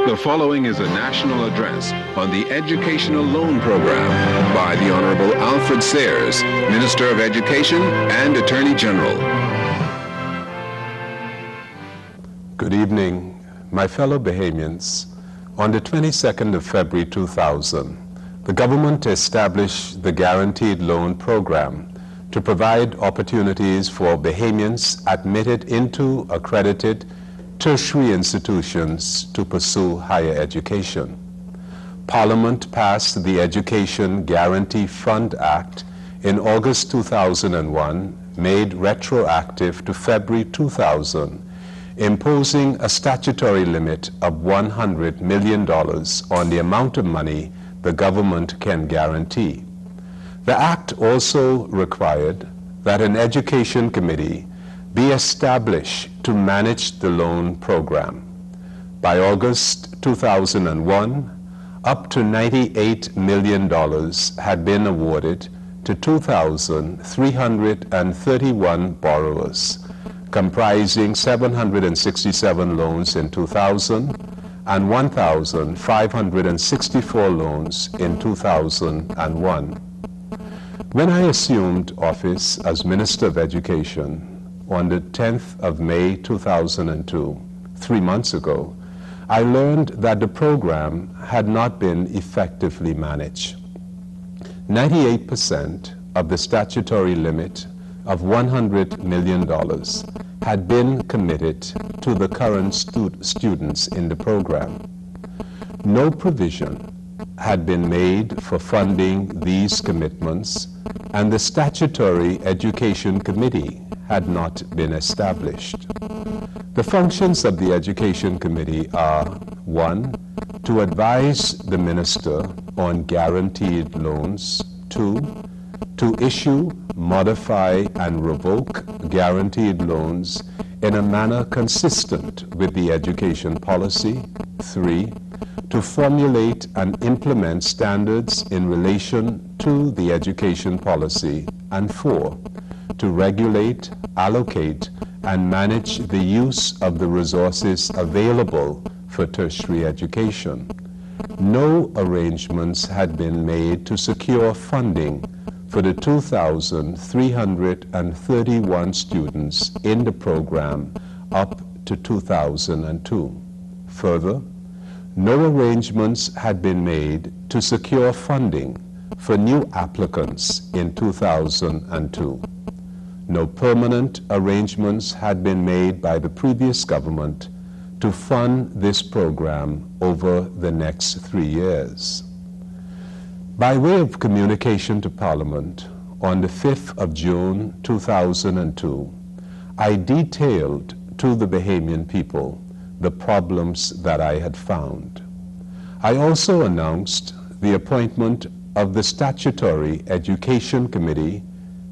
The following is a national address on the Educational Loan Program by the Honorable Alfred Sayers, Minister of Education and Attorney General. Good evening, my fellow Bahamians. On the 22nd of February 2000, the government established the Guaranteed Loan Program to provide opportunities for Bahamians admitted into accredited tertiary institutions to pursue higher education. Parliament passed the Education Guarantee Fund Act in August 2001, made retroactive to February 2000, imposing a statutory limit of $100 million on the amount of money the government can guarantee. The act also required that an education committee be established to manage the loan program. By August 2001, up to $98 million had been awarded to 2,331 borrowers, comprising 767 loans in 2000 and 1,564 loans in 2001. When I assumed office as Minister of Education on the 10th of May 2002, 3 months ago, I learned that the program had not been effectively managed. 98% of the statutory limit of $100 million had been committed to the current students in the program. No provision had been made for funding these commitments, and the Statutory Education Committee had not been established. The functions of the Education Committee are: 1. To advise the Minister on guaranteed loans. 2. To issue, modify, and revoke guaranteed loans in a manner consistent with the education policy. 3. To formulate and implement standards in relation to the education policy. And 4. To regulate, allocate, and manage the use of the resources available for tertiary education. No arrangements had been made to secure funding for the 2,331 students in the program up to 2002. Further, no arrangements had been made to secure funding for new applicants in 2002. No permanent arrangements had been made by the previous government to fund this program over the next 3 years. By way of communication to Parliament, on the 5th of June 2002, I detailed to the Bahamian people the problems that I had found. I also announced the appointment of the Statutory Education Committee,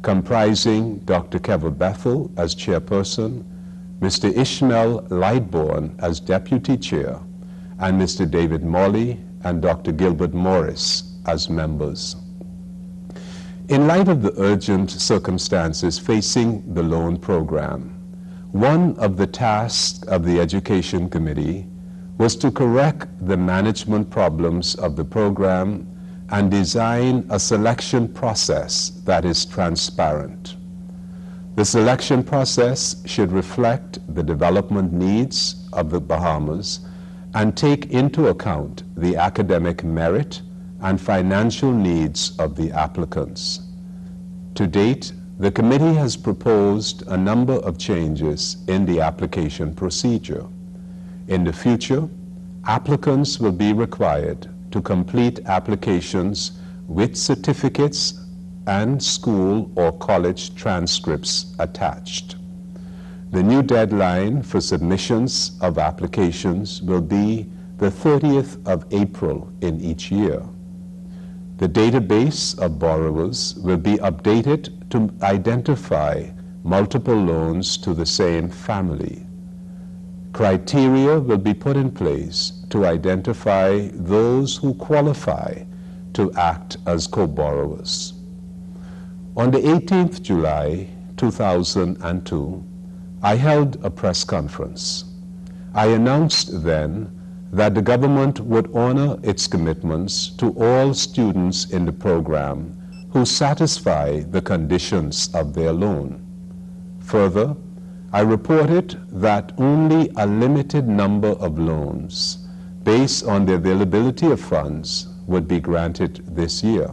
comprising Dr. Kevin Bethel as chairperson, Mr. Ishmael Lightbourne as deputy chair, and Mr. David Morley and Dr. Gilbert Morris as members. In light of the urgent circumstances facing the loan program, one of the tasks of the Education Committee was to correct the management problems of the program and design a selection process that is transparent. The selection process should reflect the development needs of the Bahamas and take into account the academic merit and financial needs of the applicants. To date, the committee has proposed a number of changes in the application procedure. In the future, applicants will be required to complete applications with certificates and school or college transcripts attached. The new deadline for submissions of applications will be the 30th of April in each year. The database of borrowers will be updated to identify multiple loans to the same family. Criteria will be put in place to identify those who qualify to act as co-borrowers. On the 18th July 2002, I held a press conference. I announced then that the government would honor its commitments to all students in the program who satisfy the conditions of their loan. Further, I reported that only a limited number of loans based on the availability of funds would be granted this year.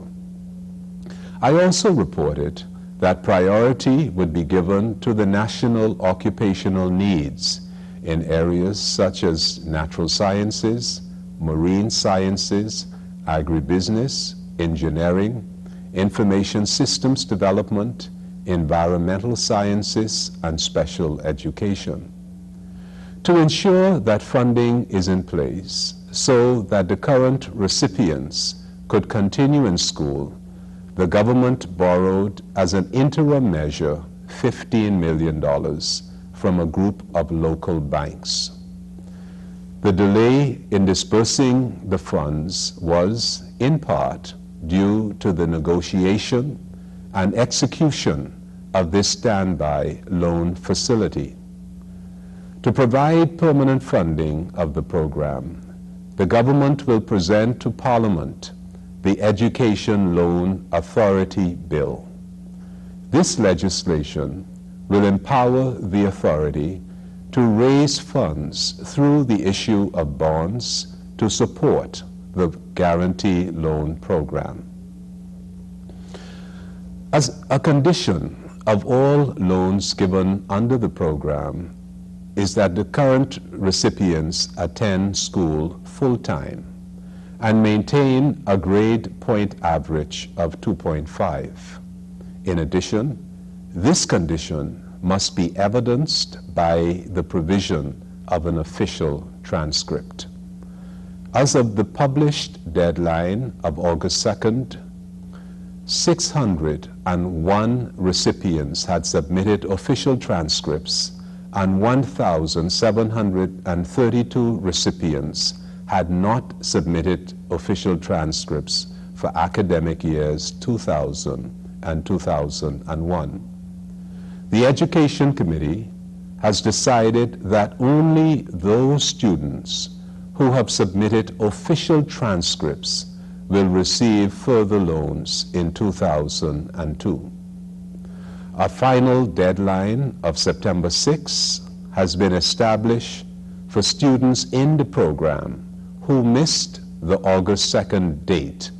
I also reported that priority would be given to the national occupational needs in areas such as natural sciences, marine sciences, agribusiness, engineering, information systems development, environmental sciences, and special education. To ensure that funding is in place so that the current recipients could continue in school, the government borrowed as an interim measure $15 million from a group of local banks. The delay in disbursing the funds was, in part, due to the negotiation and execution of this standby loan facility. To provide permanent funding of the program, the government will present to Parliament the Education Loan Authority Bill. This legislation will empower the authority to raise funds through the issue of bonds to support the Guarantee Loan Program. As a condition of all loans given under the program is that the current recipients attend school full-time and maintain a grade point average of 2.5. In addition, this condition must be evidenced by the provision of an official transcript. As of the published deadline of August 2nd, 601 recipients had submitted official transcripts and 1,732 recipients had not submitted official transcripts for academic years 2000 and 2001. The Education Committee has decided that only those students who have submitted official transcripts will receive further loans in 2002. A final deadline of September 6 has been established for students in the program who missed the August 2nd date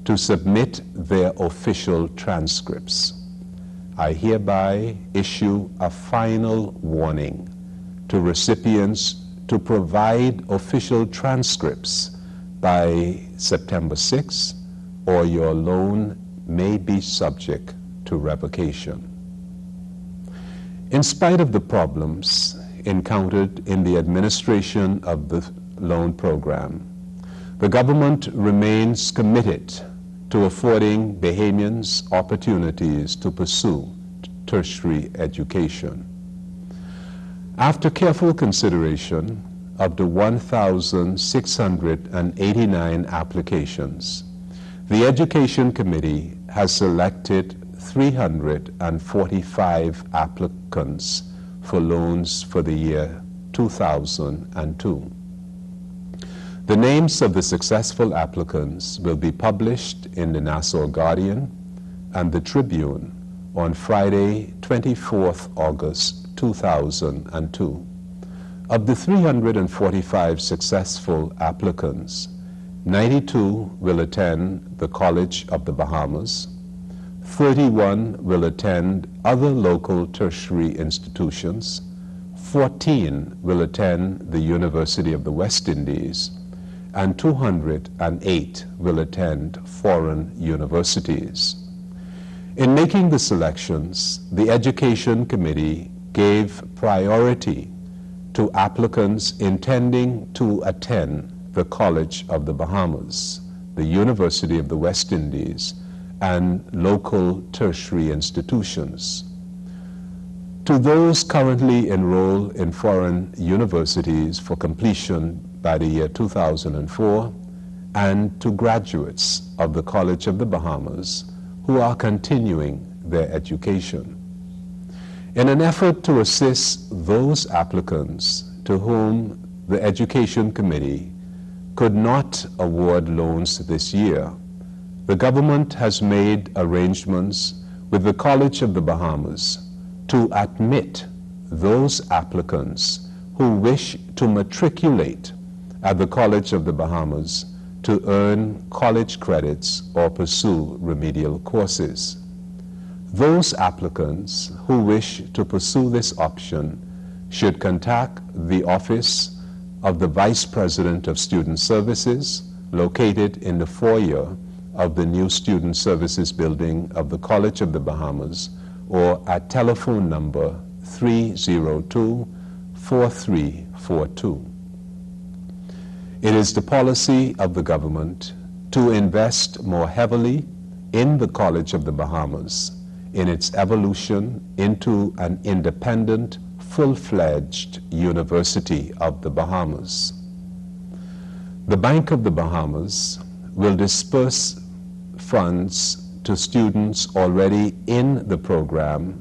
to submit their official transcripts. I hereby issue a final warning to recipients to provide official transcripts by September 6, or your loan may be subject to revocation. In spite of the problems encountered in the administration of the loan program, the government remains committed to affording Bahamians opportunities to pursue tertiary education. After careful consideration of the 1,689 applications, the Education Committee has selected 345 applicants for loans for the year 2002. The names of the successful applicants will be published in the Nassau Guardian and the Tribune on Friday, 24th August 2002. Of the 345 successful applicants, 92 will attend the College of the Bahamas, 31 will attend other local tertiary institutions, 14 will attend the University of the West Indies, and 208 will attend foreign universities. In making the selections, the Education Committee gave priority to applicants intending to attend the College of the Bahamas, the University of the West Indies, and local tertiary institutions. To those currently enrolled in foreign universities for completion by the year 2004, and to graduates of the College of the Bahamas who are continuing their education. In an effort to assist those applicants to whom the Education Committee could not award loans this year, the government has made arrangements with the College of the Bahamas to admit those applicants who wish to matriculate at the College of the Bahamas to earn college credits or pursue remedial courses. Those applicants who wish to pursue this option should contact the Office of the Vice President of Student Services, located in the foyer of the new Student Services building of the College of the Bahamas, or at telephone number 302-4342. It is the policy of the government to invest more heavily in the College of the Bahamas in its evolution into an independent, full-fledged University of the Bahamas. The Bank of the Bahamas will disperse funds to students already in the program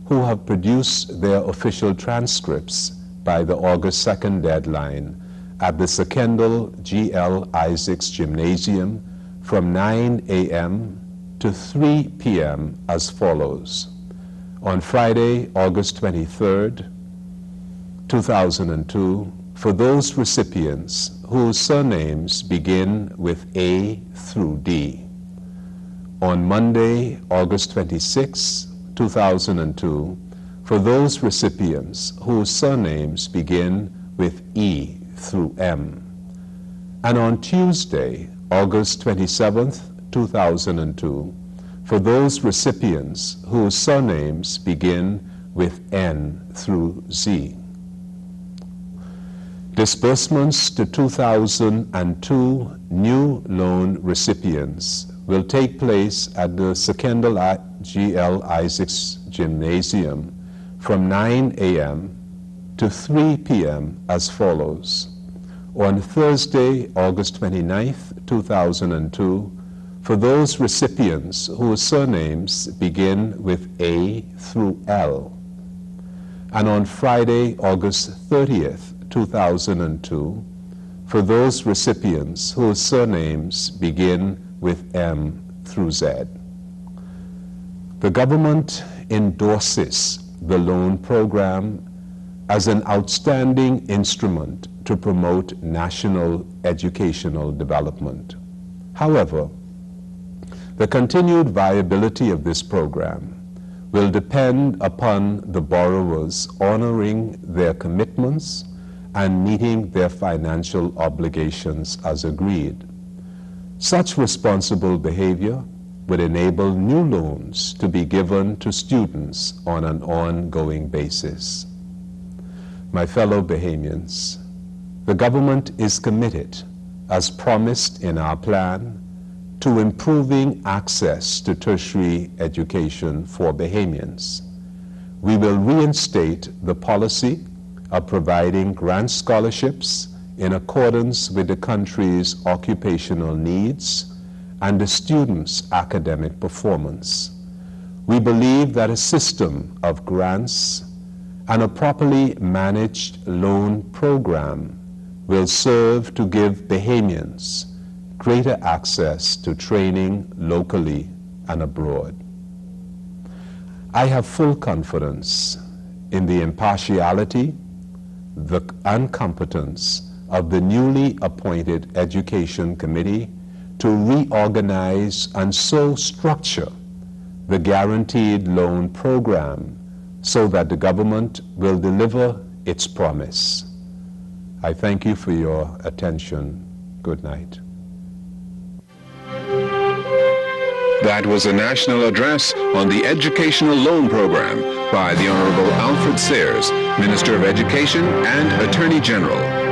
who have produced their official transcripts by the August 2nd deadline at the Secondal G.L. Isaacs Gymnasium from 9 a.m. to 3 p.m. as follows. On Friday, August 23rd, 2002, for those recipients whose surnames begin with A through D. On Monday, August 26, 2002, for those recipients whose surnames begin with E through M. And on Tuesday, August 27th, 2002, for those recipients whose surnames begin with N through Z. Disbursements to 2002 new loan recipients will take place at the Secondal G.L. Isaacs Gymnasium from 9 a.m. to 3 p.m. as follows. On Thursday, August 29th, 2002, for those recipients whose surnames begin with A through L. And on Friday, August 30th, 2002, for those recipients whose surnames begin with M through Z. The government endorses the loan program as an outstanding instrument to promote national educational development. However, the continued viability of this program will depend upon the borrowers honoring their commitments and meeting their financial obligations as agreed. Such responsible behavior would enable new loans to be given to students on an ongoing basis. My fellow Bahamians, the government is committed, as promised in our plan, to improving access to tertiary education for Bahamians. We will reinstate the policy of providing grant scholarships in accordance with the country's occupational needs and the students' academic performance. We believe that a system of grants and a properly managed loan program will serve to give Bahamians greater access to training locally and abroad. I have full confidence in the impartiality and competence of the newly appointed Education Committee to reorganize and so structure the guaranteed loan program so that the government will deliver its promise. I thank you for your attention. Good night. That was a national address on the Educational Loan Program by the Honorable Alfred Sayers, Minister of Education and Attorney General.